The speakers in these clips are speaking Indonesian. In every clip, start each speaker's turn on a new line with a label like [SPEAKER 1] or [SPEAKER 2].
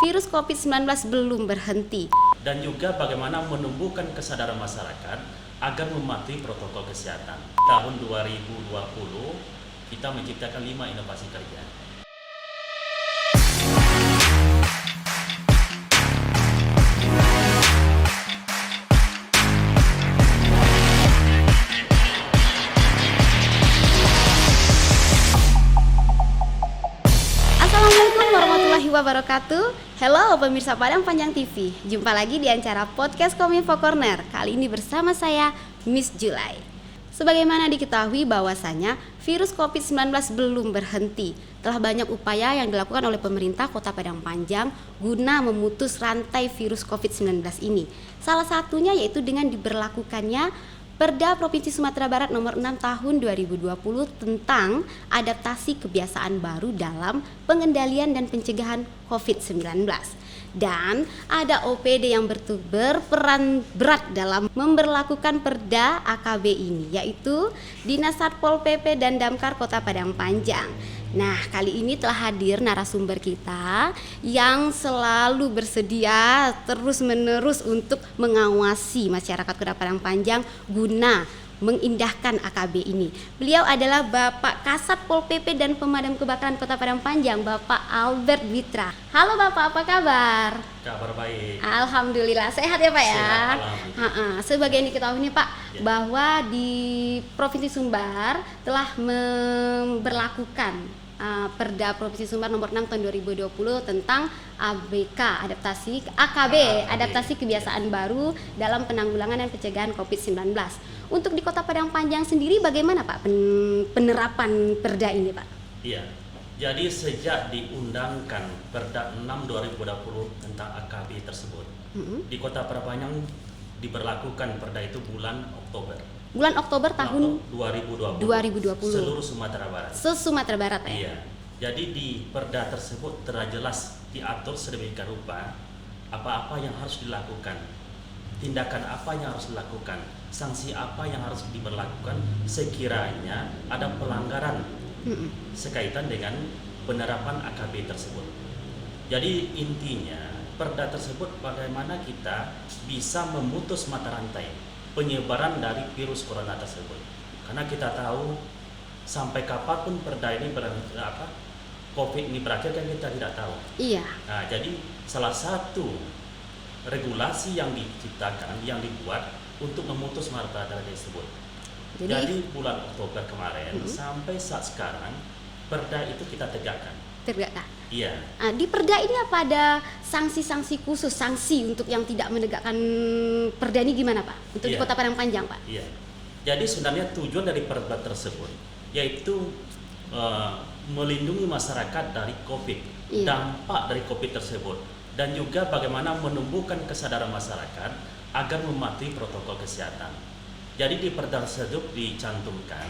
[SPEAKER 1] virus COVID-19 belum berhenti.
[SPEAKER 2] Dan juga bagaimana menumbuhkan kesadaran masyarakat agar mematuhi protokol kesehatan. Tahun 2020 kita menciptakan 5 inovasi kerja.
[SPEAKER 1] Assalamualaikum warahmatullahi wabarakatuh. Halo pemirsa Padang Panjang TV. Jumpa lagi di acara podcast Kominfo Corner. Kali ini bersama saya Miss Julai. Sebagaimana diketahui bahwasanya virus COVID-19 belum berhenti. Telah banyak upaya yang dilakukan oleh pemerintah Kota Padang Panjang guna memutus rantai virus COVID-19 ini. Salah satunya yaitu dengan diberlakukannya Perda Provinsi Sumatera Barat nomor 6 tahun 2020 tentang adaptasi kebiasaan baru dalam pengendalian dan pencegahan COVID-19. Dan ada OPD yang berperan berat dalam memberlakukan Perda AKB ini, yaitu Dinas Satpol PP dan Damkar Kota Padang Panjang. Nah, kali ini telah hadir narasumber kita yang selalu bersedia terus-menerus untuk mengawasi masyarakat Kota Padang Panjang guna mengindahkan AKB ini. Beliau adalah Bapak Kasat Pol PP dan Pemadam Kebakaran Kota Padang Panjang, Bapak Albert Witra. Halo Bapak, apa kabar?
[SPEAKER 2] Kabar baik.
[SPEAKER 1] Alhamdulillah, sehat ya Pak ya?
[SPEAKER 2] Sehat, alhamdulillah.
[SPEAKER 1] Sebagai yang diketahui nih Pak,
[SPEAKER 2] Ya.
[SPEAKER 1] bahwa di Provinsi Sumbar telah memberlakukan Perda Provinsi Sumbar nomor 6 tahun 2020 tentang AKB, adaptasi kebiasaan baru dalam penanggulangan dan pencegahan COVID-19. Untuk di Kota Padang Panjang sendiri bagaimana Pak penerapan Perda ini Pak?
[SPEAKER 2] Iya. Jadi sejak diundangkan Perda 6 2020 tentang AKB tersebut, di Kota Padang Panjang diberlakukan Perda itu bulan Oktober.
[SPEAKER 1] Bulan Oktober tahun
[SPEAKER 2] 2020. Seluruh Sumatera Barat.
[SPEAKER 1] Se-Sumatera Barat ya?
[SPEAKER 2] Iya. Jadi di Perda tersebut telah jelas diatur sedemikian rupa apa-apa yang harus dilakukan, tindakan apa yang harus dilakukan, sanksi apa yang harus diberlakukan sekiranya ada pelanggaran sekaitan dengan penerapan AKB tersebut. Jadi intinya Perda tersebut bagaimana kita bisa memutus mata rantai penyebaran dari virus corona tersebut. Karena kita tahu sampai kapanpun Perda ini COVID ini berakhir kan kita tidak tahu.
[SPEAKER 1] Iya.
[SPEAKER 2] Nah, jadi salah satu regulasi yang diciptakan, yang dibuat untuk memutus mata rantai tersebut. Jadi bulan Oktober kemarin sampai saat sekarang Perda itu kita tegakkan. Iya.
[SPEAKER 1] Nah, di Perda ini apa ada sanksi-sanksi khusus, sanksi untuk yang tidak menegakkan Perda ini gimana Pak? Untuk di Kota Padang Panjang Pak?
[SPEAKER 2] Iya. Jadi sebenarnya tujuan dari Perda tersebut yaitu melindungi masyarakat dari COVID, dampak dari COVID tersebut, dan juga bagaimana menumbuhkan kesadaran masyarakat agar mematuhi protokol kesehatan. Jadi di Perda tersebut dicantumkan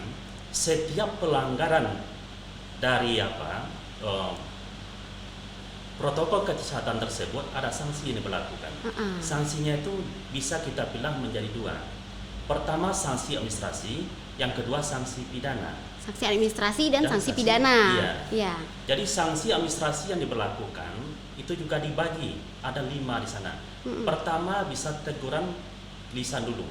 [SPEAKER 2] setiap pelanggaran dari protokol kesehatan tersebut ada sanksi yang diberlakukan. Sanksinya itu bisa kita bilang menjadi dua. Pertama sanksi administrasi, yang kedua sanksi pidana.
[SPEAKER 1] Sanksi administrasi dan sanksi pidana.
[SPEAKER 2] Iya. Jadi sanksi administrasi yang diberlakukan itu juga dibagi, ada 5 di sana. Pertama bisa teguran lisan dulu.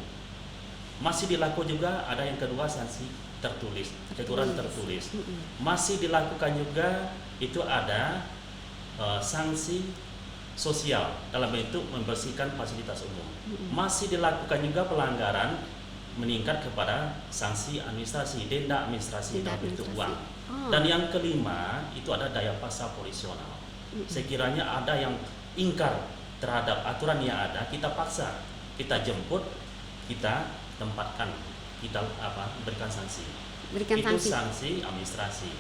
[SPEAKER 2] Masih dilakukan juga ada yang kedua sanksi tertulis, teguran tertulis. Masih dilakukan juga itu ada sanksi sosial dalam bentuk membersihkan fasilitas umum. Masih dilakukan juga pelanggaran meningkat kepada sanksi administrasi, denda administrasi dalam bentuk uang. Dan yang kelima itu ada daya paksa polisional. Sekiranya ada yang ingkar terhadap aturan yang ada, kita paksa, kita jemput, kita tempatkan, kita berikan sanksi. Itu sanksi administrasi.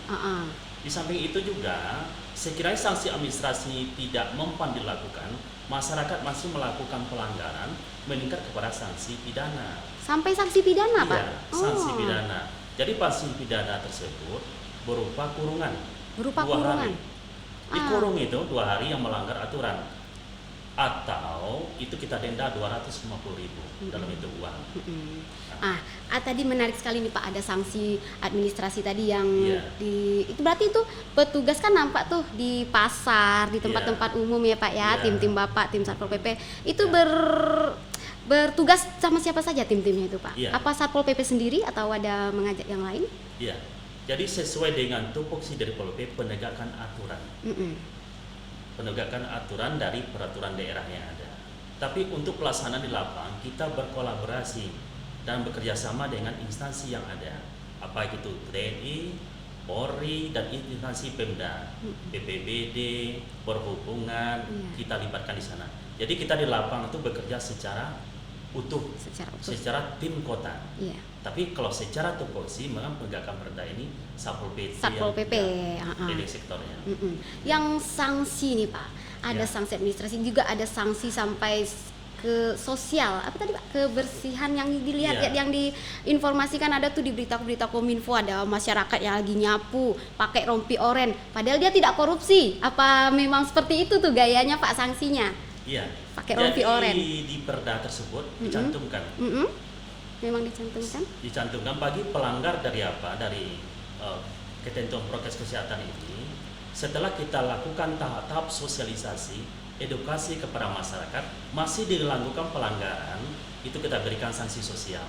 [SPEAKER 2] Di samping itu juga sekiranya sanksi administrasi tidak mempan dilakukan, masyarakat masih melakukan pelanggaran meningkat kepada sanksi pidana.
[SPEAKER 1] Sampai sanksi pidana Pak?
[SPEAKER 2] Iya, sanksi pidana. Jadi sanksi pidana tersebut berupa kurungan. 2 hari. Dikurung itu 2 hari yang melanggar aturan. atau itu kita denda 250.000 dalam itu uang.
[SPEAKER 1] Tadi menarik sekali nih Pak, ada sanksi administrasi tadi yang
[SPEAKER 2] Iya.
[SPEAKER 1] itu berarti itu petugas kan nampak tuh di pasar, di tempat-tempat umum ya Pak ya,
[SPEAKER 2] Iya.
[SPEAKER 1] tim-tim Bapak, tim Satpol PP itu
[SPEAKER 2] Iya.
[SPEAKER 1] bertugas sama siapa saja tim-timnya itu Pak?
[SPEAKER 2] Iya.
[SPEAKER 1] Apa Satpol PP sendiri atau ada mengajak yang lain?
[SPEAKER 2] Iya. Jadi sesuai dengan tupoksi dari Pol PP, penegakan aturan. Penegakan aturan dari peraturan daerah yang ada. Tapi untuk pelaksanaan di lapangan kita berkolaborasi dan bekerja sama dengan instansi yang ada, apa itu TNI, Polri, dan instansi Pemda, BPBD, Perhubungan, kita libatkan di sana. Jadi kita di lapangan itu bekerja secara utuh, secara tim kota.
[SPEAKER 1] Iya.
[SPEAKER 2] Tapi kalau secara tupoksi memang penegakan perda ini Satpol PP, dari sektornya.
[SPEAKER 1] Yang sanksi nih Pak, ada
[SPEAKER 2] Ya.
[SPEAKER 1] sanksi administrasi juga, ada sanksi sampai ke sosial. Apa tadi Pak? Kebersihan yang dilihat,
[SPEAKER 2] Ya.
[SPEAKER 1] yang diinformasikan ada tuh di berita-berita Kominfo, ada masyarakat yang lagi nyapu pakai rompi oren, padahal dia tidak korupsi. Apa memang seperti itu tuh gayanya Pak sanksinya?
[SPEAKER 2] Iya.
[SPEAKER 1] Pakai rompi oren.
[SPEAKER 2] Di perda tersebut dicantumkan.
[SPEAKER 1] Memang dicantumkan?
[SPEAKER 2] Dicantumkan bagi pelanggar dari apa? Dari ketentuan prokes kesehatan ini. Setelah kita lakukan tahap-tahap sosialisasi, edukasi kepada masyarakat, masih dilakukan pelanggaran, itu kita berikan sanksi sosial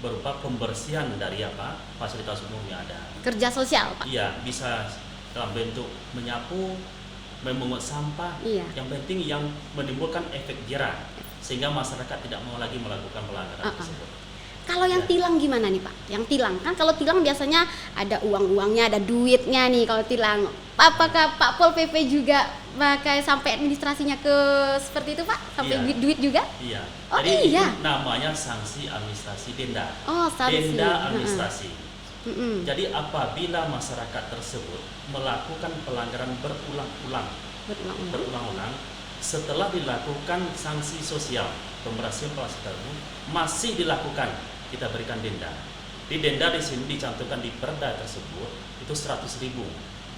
[SPEAKER 2] berupa pembersihan dari apa? Fasilitas umum yang ada.
[SPEAKER 1] Kerja sosial Pak?
[SPEAKER 2] Iya, bisa dalam bentuk menyapu, memungut sampah, yang penting yang menimbulkan efek jerah sehingga masyarakat tidak mau lagi melakukan pelanggaran tersebut.
[SPEAKER 1] Kalau yang tilang gimana nih Pak? Yang tilang kan kalau tilang biasanya ada uang-uangnya, ada duitnya nih kalau tilang. Apakah Pak Pol PP juga pakai sampai administrasinya ke seperti itu Pak? Sampai duit juga?
[SPEAKER 2] Iya.
[SPEAKER 1] Oh,
[SPEAKER 2] jadi
[SPEAKER 1] iya.
[SPEAKER 2] itu namanya sanksi administrasi denda.
[SPEAKER 1] Oh, sanksi.
[SPEAKER 2] Denda administrasi. Jadi apabila masyarakat tersebut melakukan pelanggaran berulang-ulang, setelah dilakukan sanksi sosial, pembersihan fasilitas umum masih dilakukan, kita berikan denda. Di denda di sini dicantumkan di perda tersebut itu 100.000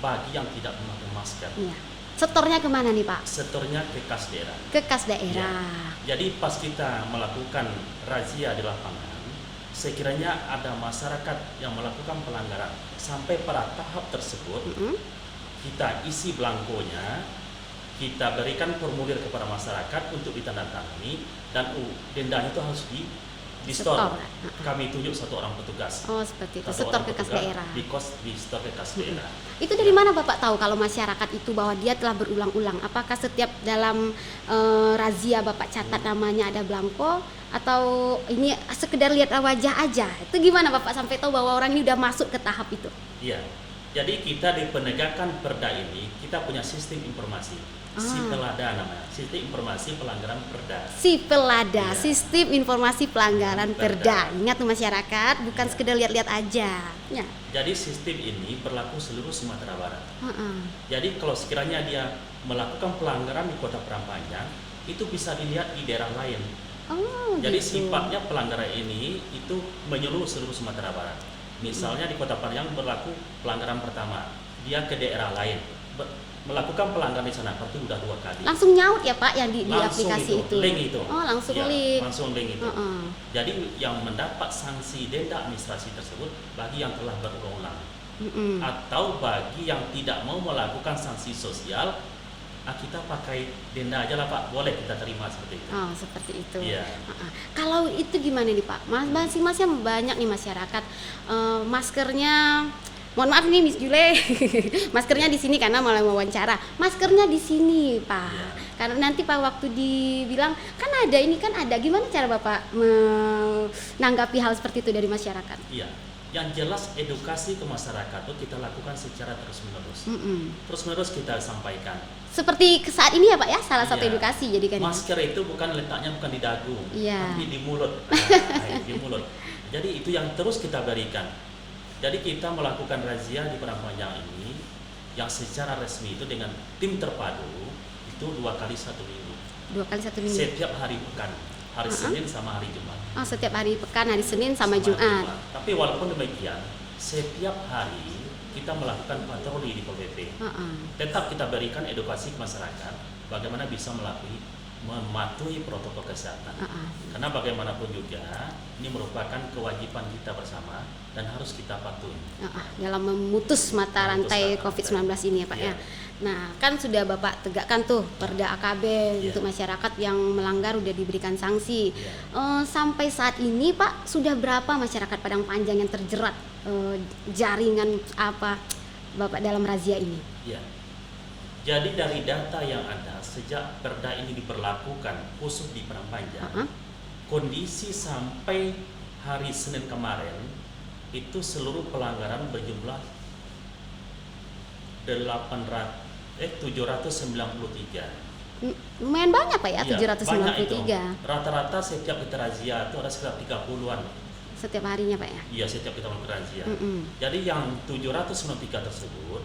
[SPEAKER 2] bagi yang tidak memakai masker.
[SPEAKER 1] Iya. Setornya kemana nih Pak?
[SPEAKER 2] Setornya ke kas daerah.
[SPEAKER 1] Ke kas daerah.
[SPEAKER 2] Ya. Jadi pas kita melakukan razia di lapangan, sekiranya ada masyarakat yang melakukan pelanggaran sampai pada tahap tersebut, kita isi belangkonya, kita berikan formulir kepada masyarakat untuk ditandatangani, dan dendanya itu harus di store. Kami tunjuk satu orang petugas.
[SPEAKER 1] Oh, seperti itu. Setor ke kas daerah.
[SPEAKER 2] Di store ke kas daerah.
[SPEAKER 1] Itu dari mana Bapak tahu kalau masyarakat itu bahwa dia telah berulang-ulang? Apakah setiap dalam razia Bapak catat namanya ada belangko, atau ini sekedar lihat wajah aja? Itu gimana Bapak sampai tahu bahwa orang ini udah masuk ke tahap itu?
[SPEAKER 2] Iya. Jadi kita di penegakan perda ini kita punya sistem informasi. Sipelada namanya, sistem informasi pelanggaran perda.
[SPEAKER 1] Sipelada,
[SPEAKER 2] Ya.
[SPEAKER 1] sistem informasi pelanggaran perda. Ingat tuh masyarakat, bukan sekedar lihat-lihat aja. Ya.
[SPEAKER 2] Jadi sistem ini berlaku seluruh Sumatera Barat. Jadi kalau sekiranya dia melakukan pelanggaran di Kota Parangpanjang, itu bisa dilihat di daerah lain. Jadi sifatnya pelanggaran ini itu menyeluruh seluruh Sumatera Barat. Misalnya di Kota Parangpanjang berlaku pelanggaran pertama, dia ke daerah lain melakukan pelanggaran di sana, berarti udah 2 kali.
[SPEAKER 1] Langsung nyaut ya Pak yang di
[SPEAKER 2] Langsung
[SPEAKER 1] aplikasi itu.
[SPEAKER 2] Link itu.
[SPEAKER 1] Oh, langsung
[SPEAKER 2] Ya,
[SPEAKER 1] link.
[SPEAKER 2] langsung link itu. Jadi yang mendapat sanksi denda administrasi tersebut bagi yang telah berulang-ulang. Atau bagi yang tidak mau melakukan sanksi sosial, kita pakai denda aja lah Pak, boleh kita terima seperti itu.
[SPEAKER 1] Oh, seperti itu.
[SPEAKER 2] Iya.
[SPEAKER 1] Kalau itu gimana nih Pak? Masing-masing banyak nih masyarakat maskernya. Mohon maaf nih Miss Jule, maskernya di sini karena mulai wawancara. Maskernya di sini Pak, karena nanti Pak waktu dibilang kan ada ini kan ada. Gimana cara Bapak menanggapi hal seperti itu dari masyarakat?
[SPEAKER 2] Iya, yang jelas edukasi ke masyarakat itu kita lakukan secara terus-menerus. Terus-menerus kita sampaikan.
[SPEAKER 1] Seperti saat ini ya Pak ya, salah satu edukasi jadi kan.
[SPEAKER 2] Masker itu letaknya bukan di dagu, tapi di mulut. Di mulut. Jadi itu yang terus kita berikan. Jadi kita melakukan razia di Parangpanjang ini yang secara resmi itu dengan tim terpadu itu 2 kali 1 minggu.
[SPEAKER 1] 2 kali 1 minggu.
[SPEAKER 2] Setiap hari pekan, hari Senin sama hari Jumat.
[SPEAKER 1] Oh, setiap hari pekan, hari Senin sama Jumat.
[SPEAKER 2] Tapi walaupun demikian, setiap hari kita melakukan patroli di Pol PP. Tetap kita berikan edukasi ke masyarakat bagaimana bisa mematuhi protokol kesehatan. Karena bagaimanapun juga ini merupakan kewajiban kita bersama dan harus kita patuhi.
[SPEAKER 1] Dalam memutus mata rantai COVID-19 ini ya Pak ya. Nah kan sudah Bapak tegakkan tuh Perda AKB untuk masyarakat yang melanggar udah diberikan sanksi. Sampai saat ini Pak sudah berapa masyarakat Padang Panjang yang terjerat jaringan apa Bapak dalam razia ini?
[SPEAKER 2] Ya. Jadi dari data yang ada sejak Perda ini diberlakukan khusus di Padang Panjang, kondisi sampai hari Senin kemarin itu seluruh pelanggaran berjumlah 793.
[SPEAKER 1] Lumayan banyak Pak ya, 793.
[SPEAKER 2] Banyak itu. Rata-rata setiap kita razia itu ada sekitar 30-an.
[SPEAKER 1] Setiap harinya Pak ya?
[SPEAKER 2] Iya, setiap kita melakukan razia. Jadi yang 793 tersebut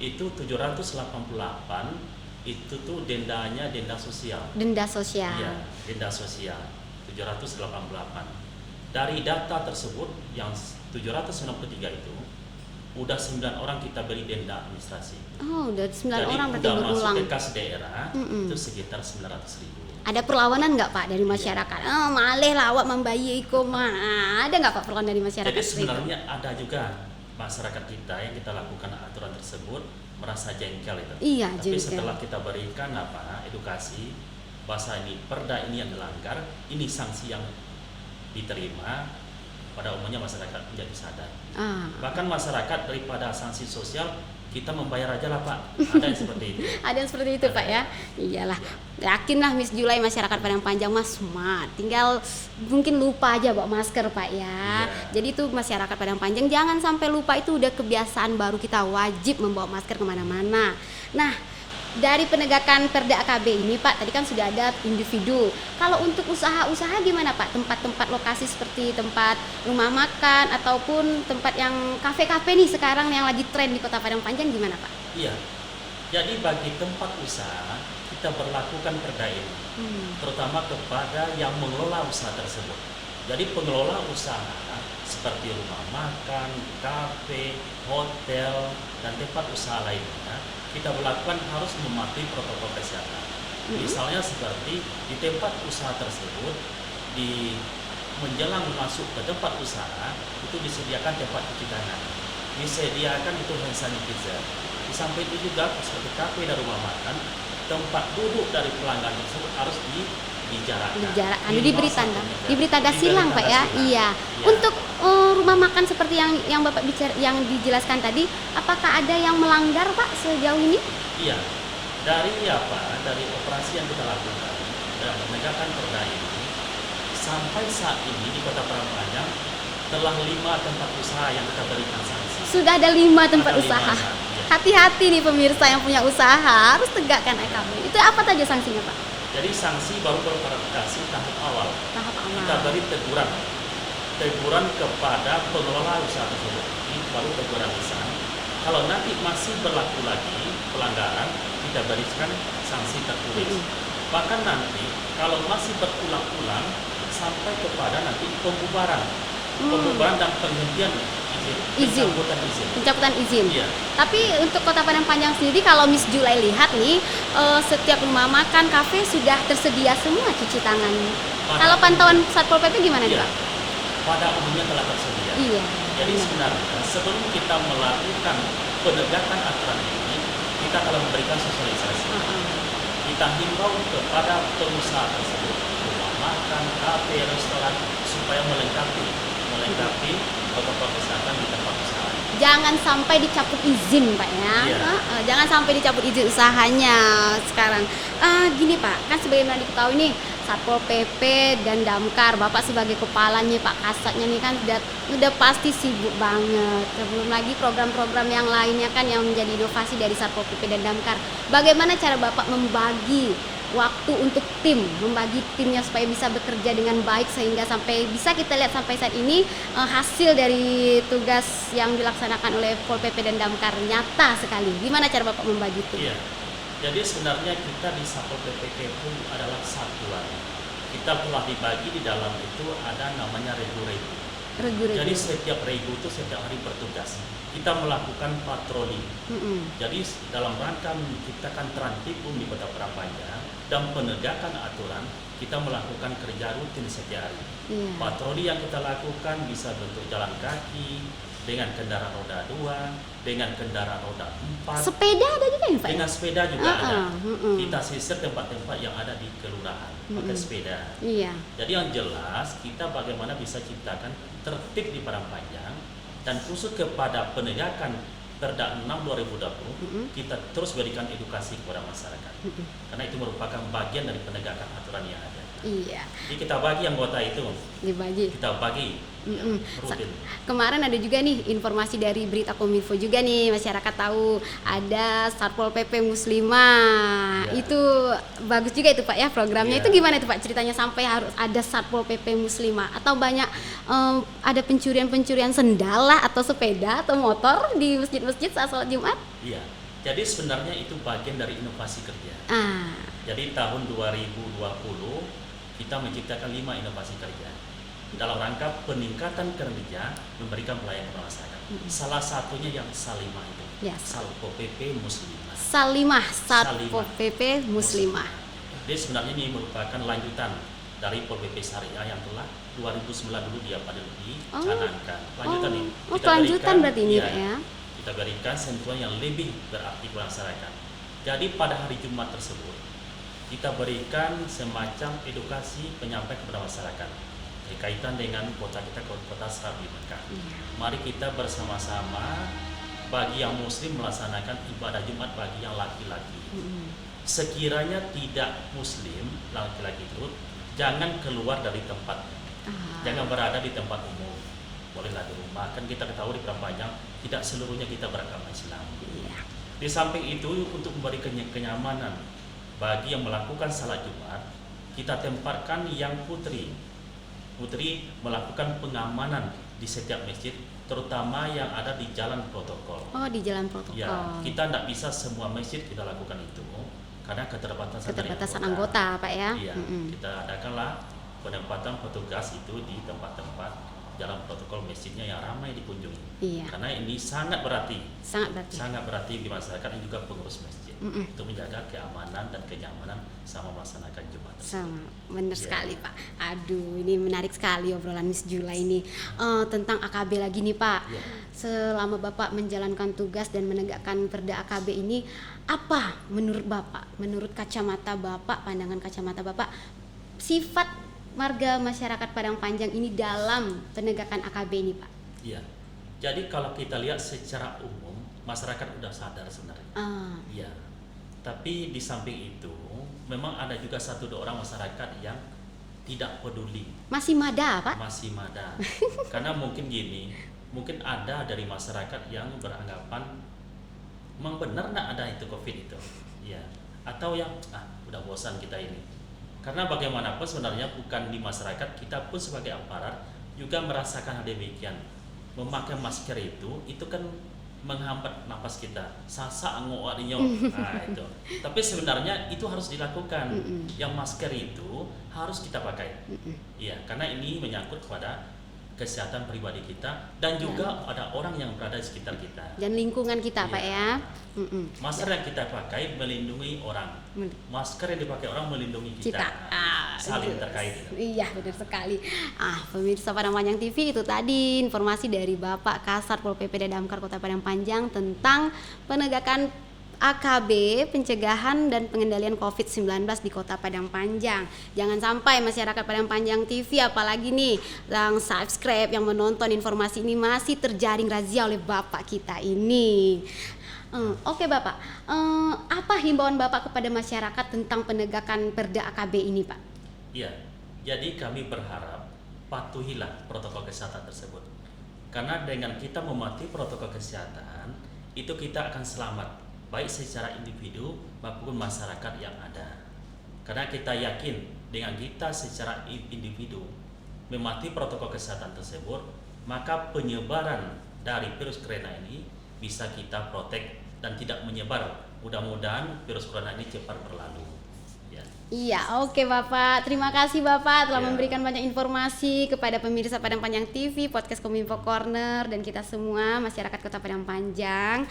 [SPEAKER 2] itu 788 itu tuh dendanya denda sosial.
[SPEAKER 1] Denda sosial.
[SPEAKER 2] Iya, denda sosial 788. Dari data tersebut yang 793 itu udah 9 orang kita beri denda administrasi.
[SPEAKER 1] Oh, udah 9
[SPEAKER 2] jadi
[SPEAKER 1] orang berarti
[SPEAKER 2] udah
[SPEAKER 1] berulang.
[SPEAKER 2] masuk ke kas daerah itu sekitar 900.000.
[SPEAKER 1] Ada perlawanan nggak Pak dari masyarakat? Malih lawak membayi iko mah. Ada nggak Pak perlawanan dari masyarakat?
[SPEAKER 2] Jadi sebenarnya ada juga masyarakat kita yang kita lakukan aturan tersebut merasa jengkel itu.
[SPEAKER 1] Iya,
[SPEAKER 2] tapi
[SPEAKER 1] jengkel.
[SPEAKER 2] setelah kita berikan edukasi bahasa ini perda ini yang dilanggar, ini sanksi yang diterima, pada umumnya masyarakat menjadi sadar. Bahkan masyarakat daripada sanksi sosial kita membayar aja lah Pak. Ada yang seperti itu.
[SPEAKER 1] Ada yang seperti itu Pak ya. Iyalah. Yakinlah Miss Julai masyarakat Padang Panjang mas smart. Tinggal mungkin lupa aja bawa masker Pak ya. Jadi itu masyarakat Padang Panjang jangan sampai lupa, itu udah kebiasaan baru kita wajib membawa masker kemana-mana. Nah dari penegakan Perda AKB ini Pak, tadi kan sudah ada individu. Kalau untuk usaha-usaha gimana Pak? Tempat-tempat lokasi seperti tempat rumah makan ataupun tempat yang kafe-kafe nih sekarang yang lagi tren di Kota Padang Panjang gimana Pak?
[SPEAKER 2] Iya. Jadi bagi tempat usaha kita berlakukan perda ini, terutama kepada yang mengelola usaha tersebut. Jadi pengelola usaha seperti rumah makan, kafe, hotel, dan tempat usaha lainnya kita berlakukan harus mematuhi protokol kesehatan. Misalnya seperti di tempat usaha tersebut, di menjelang masuk ke tempat usaha itu disediakan tempat cuci tangan, disediakan itu hand sanitizer. Di samping itu juga seperti kafe dan rumah makan, tempat duduk dari pelanggan tersebut harus dijarakkan.
[SPEAKER 1] Diberi tanda silang Pak ya. Iya. Untuk rumah makan seperti yang Bapak yang dijelaskan tadi, apakah ada yang melanggar Pak sejauh ini?
[SPEAKER 2] Iya. Dari operasi yang kita lakukan dalam penegakan perda ini sampai saat ini di Kota Padang Panjang telah 5 tempat usaha yang kita berikan sanksi.
[SPEAKER 1] Sudah ada 5 tempat usaha. Hati-hati nih pemirsa yang punya usaha, harus tegakkan AKB. Itu apa saja sanksinya Pak?
[SPEAKER 2] Jadi sanksi baru berverifikasi tahap awal. Kita beri teguran kepada pengelola usaha tersebut. Ini baru teguran lisan. Kalau nanti masih berlaku lagi pelanggaran, kita berikan sanksi tertulis. Bahkan nanti kalau masih berulang-ulang sampai kepada nanti pembubaran dan penghentian
[SPEAKER 1] pencabutan izin.
[SPEAKER 2] Iya.
[SPEAKER 1] Tapi untuk Kota Padang Panjang sendiri kalau Miss Julai lihat nih, setiap rumah makan, kafe sudah tersedia semua cuci tangan. Kalau pantauan Satpol PP gimana
[SPEAKER 2] Iya.
[SPEAKER 1] Pak?
[SPEAKER 2] Pada umumnya telah tersedia.
[SPEAKER 1] Iya.
[SPEAKER 2] Jadi sebenarnya sebelum kita melakukan penegakan aturan ini, kita telah memberikan sosialisasi. Kita himbau kepada pengusaha tersebut, rumah makan, kafe, restoran, supaya melengkapi protokol kesehatan di tempat usaha.
[SPEAKER 1] Jangan sampai dicabut izin Pak ya. Jangan sampai dicabut izin usahanya sekarang. Gini Pak, kan sebagaimana diketahui nih Satpol PP dan Damkar, Bapak sebagai kepalanya Pak Kasatnya nih kan udah pasti sibuk banget. Belum lagi program-program yang lainnya kan yang menjadi inovasi dari Satpol PP dan Damkar. Bagaimana cara Bapak membagi waktu untuk membagi timnya supaya bisa bekerja dengan baik sehingga sampai bisa kita lihat sampai saat ini hasil dari tugas yang dilaksanakan oleh Pol PP dan Damkar nyata sekali. Gimana cara Bapak membagi tim?
[SPEAKER 2] Iya. Jadi sebenarnya kita di Satpol PP Kepung adalah satuan. Kita telah dibagi di dalam itu ada namanya regu-regu. Jadi setiap regu itu setiap hari bertugas. Kita melakukan patroli. Jadi dalam rangka menciptakan tertib di Kota Padang Panjang, dan penegakan aturan kita melakukan kerja rutin setiap hari.
[SPEAKER 1] Iya.
[SPEAKER 2] Patroli yang kita lakukan bisa bentuk jalan kaki, dengan kendaraan roda 2, dengan kendaraan roda 4,
[SPEAKER 1] Sepeda ada juga ya Pak?
[SPEAKER 2] dengan sepeda juga ada.
[SPEAKER 1] Mm-mm.
[SPEAKER 2] Kita sisir tempat-tempat yang ada di kelurahan pakai sepeda.
[SPEAKER 1] Iya.
[SPEAKER 2] Jadi yang jelas kita bagaimana bisa ciptakan tertib di Padang Panjang, dan khusus kepada penegakan Perda 6 2020 kita terus berikan edukasi kepada masyarakat. Karena itu merupakan bagian dari penegakan aturan yang ada.
[SPEAKER 1] Iya.
[SPEAKER 2] Jadi kita bagi anggota itu,
[SPEAKER 1] Dibagi.
[SPEAKER 2] kita bagi ya, rutin.
[SPEAKER 1] Kemarin ada juga nih informasi dari berita Kominfo juga nih, masyarakat tahu ada Satpol PP Muslimah.
[SPEAKER 2] Ya.
[SPEAKER 1] Itu bagus juga itu Pak ya programnya.
[SPEAKER 2] Ya.
[SPEAKER 1] Itu gimana itu Pak ceritanya sampai harus ada Satpol PP Muslimah, atau banyak ada pencurian-pencurian sendal lah atau sepeda atau motor di masjid-masjid saat sholat Jumat?
[SPEAKER 2] Iya. Jadi sebenarnya itu bagian dari inovasi kerja. Jadi tahun 2020 kita menciptakan 5 inovasi kerja dalam rangka peningkatan kerja memberikan pelayanan kepada masyarakat. Salah satunya yang Salimah itu,
[SPEAKER 1] Ya.
[SPEAKER 2] Satpol PP Muslimah.
[SPEAKER 1] Salimah, Satpol PP Muslimah.
[SPEAKER 2] Jadi sebenarnya ini merupakan lanjutan dari Pol PP Syariah yang telah 2009 dulu dia pada dicanangkan. Lanjutan nih. Kita
[SPEAKER 1] kelanjutan
[SPEAKER 2] berikan,
[SPEAKER 1] berarti ini
[SPEAKER 2] iya,
[SPEAKER 1] Pak ya.
[SPEAKER 2] Kita berikan sentuhan yang lebih berarti kepada masyarakat. Jadi pada hari Jumat tersebut kita berikan semacam edukasi penyampaian kepada masyarakat berkaitan dengan kota kita, kota Serabi Mekah. Mari kita bersama-sama bagi yang muslim melaksanakan ibadah Jumat bagi yang laki-laki. Sekiranya tidak muslim laki-laki itu jangan keluar dari tempat, jangan berada di tempat umum, bolehlah di rumah. Kan kita ketahui di Padang Panjang tidak seluruhnya kita beragama Islam. Di samping itu untuk memberikan kenyamanan bagi yang melakukan salat Jumat, kita tempatkan yang putri melakukan pengamanan di setiap masjid, terutama yang ada di jalan protokol.
[SPEAKER 1] Oh, di jalan protokol.
[SPEAKER 2] Ya, kita tidak bisa semua masjid kita lakukan itu karena keterbatasan
[SPEAKER 1] anggota Pak ya.
[SPEAKER 2] Iya, kita adakanlah penempatan petugas itu di tempat-tempat jalan protokol masjidnya yang ramai dikunjungi.
[SPEAKER 1] Iya.
[SPEAKER 2] Karena ini sangat berarti di masyarakat dan juga pengurus masjid untuk menjaga keamanan dan kenyamanan sama melaksanakan Jumat.
[SPEAKER 1] Benar sekali Pak. Aduh, ini menarik sekali obrolan Miss Jula ini tentang AKB lagi nih Pak.
[SPEAKER 2] Ya.
[SPEAKER 1] Selama Bapak menjalankan tugas dan menegakkan Perda AKB ini, apa menurut Bapak, menurut kacamata Bapak, pandangan kacamata Bapak, sifat warga masyarakat Padang Panjang ini dalam penegakan AKB ini Pak?
[SPEAKER 2] Iya. Jadi kalau kita lihat secara umum masyarakat udah sadar sebenarnya. Iya. Tapi di samping itu memang ada juga 1-2 orang masyarakat yang tidak peduli.
[SPEAKER 1] Masih mada Pak?
[SPEAKER 2] Masih mada. Karena mungkin gini, mungkin ada dari masyarakat yang beranggapan memang benar nggak ada itu COVID itu. Iya. Atau yang udah bosan kita ini. Karena bagaimanapun sebenarnya bukan di masyarakat, kita pun sebagai aparat juga merasakan hal demikian. Memakai masker itu kan menghambat napas kita, sasa ngoarinyo. Itu. Tapi sebenarnya itu harus dilakukan. Yang masker itu harus kita pakai. Iya, karena ini menyangkut kepada kesehatan pribadi kita dan juga ada orang yang berada di sekitar kita
[SPEAKER 1] dan lingkungan kita Pak ya.
[SPEAKER 2] Masker yang kita pakai melindungi orang, masker yang dipakai orang melindungi kita. Saling terkait.
[SPEAKER 1] Iya, benar sekali. Pemirsa Padang Panjang TV, itu tadi informasi dari Bapak Kasat Pol PP Damkar Kota Padang Panjang tentang penegakan AKB, pencegahan dan pengendalian COVID-19 di Kota Padang Panjang. Jangan sampai masyarakat Padang Panjang TV, apalagi nih yang subscribe, yang menonton informasi ini masih terjaring razia oleh Bapak kita ini. Oke Bapak, apa himbauan Bapak kepada masyarakat tentang penegakan Perda AKB ini Pak?
[SPEAKER 2] Iya, jadi kami berharap patuhilah protokol kesehatan tersebut. Karena dengan kita mematuhi protokol kesehatan, itu kita akan selamat, baik secara individu maupun masyarakat yang ada. Karena kita yakin dengan kita secara individu mematuhi protokol kesehatan tersebut, maka penyebaran dari virus corona ini bisa kita protek dan tidak menyebar. Mudah-mudahan virus corona ini cepat berlalu. Ya.
[SPEAKER 1] Iya, oke Bapak. Terima kasih Bapak telah
[SPEAKER 2] Ya.
[SPEAKER 1] memberikan banyak informasi kepada pemirsa Padang Panjang TV, podcast Kominfo Corner, dan kita semua masyarakat Kota Padang Panjang.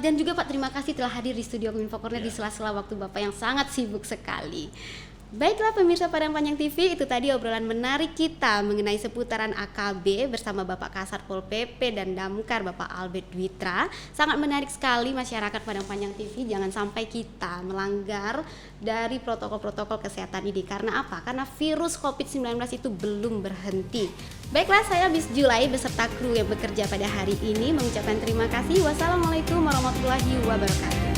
[SPEAKER 1] Dan juga Pak, terima kasih telah hadir di studio Kominfo Corner di sela-sela waktu Bapak yang sangat sibuk sekali. Baiklah pemirsa Padang Panjang TV, itu tadi obrolan menarik kita mengenai seputaran AKB bersama Bapak Kasat Pol PP dan Damkar Bapak Albert Dwitra. Sangat menarik sekali masyarakat Padang Panjang TV, jangan sampai kita melanggar dari protokol-protokol kesehatan ini. Karena apa? Karena virus COVID-19 itu belum berhenti. Baiklah, saya Miss Julai beserta kru yang bekerja pada hari ini mengucapkan terima kasih. Wassalamualaikum warahmatullahi wabarakatuh.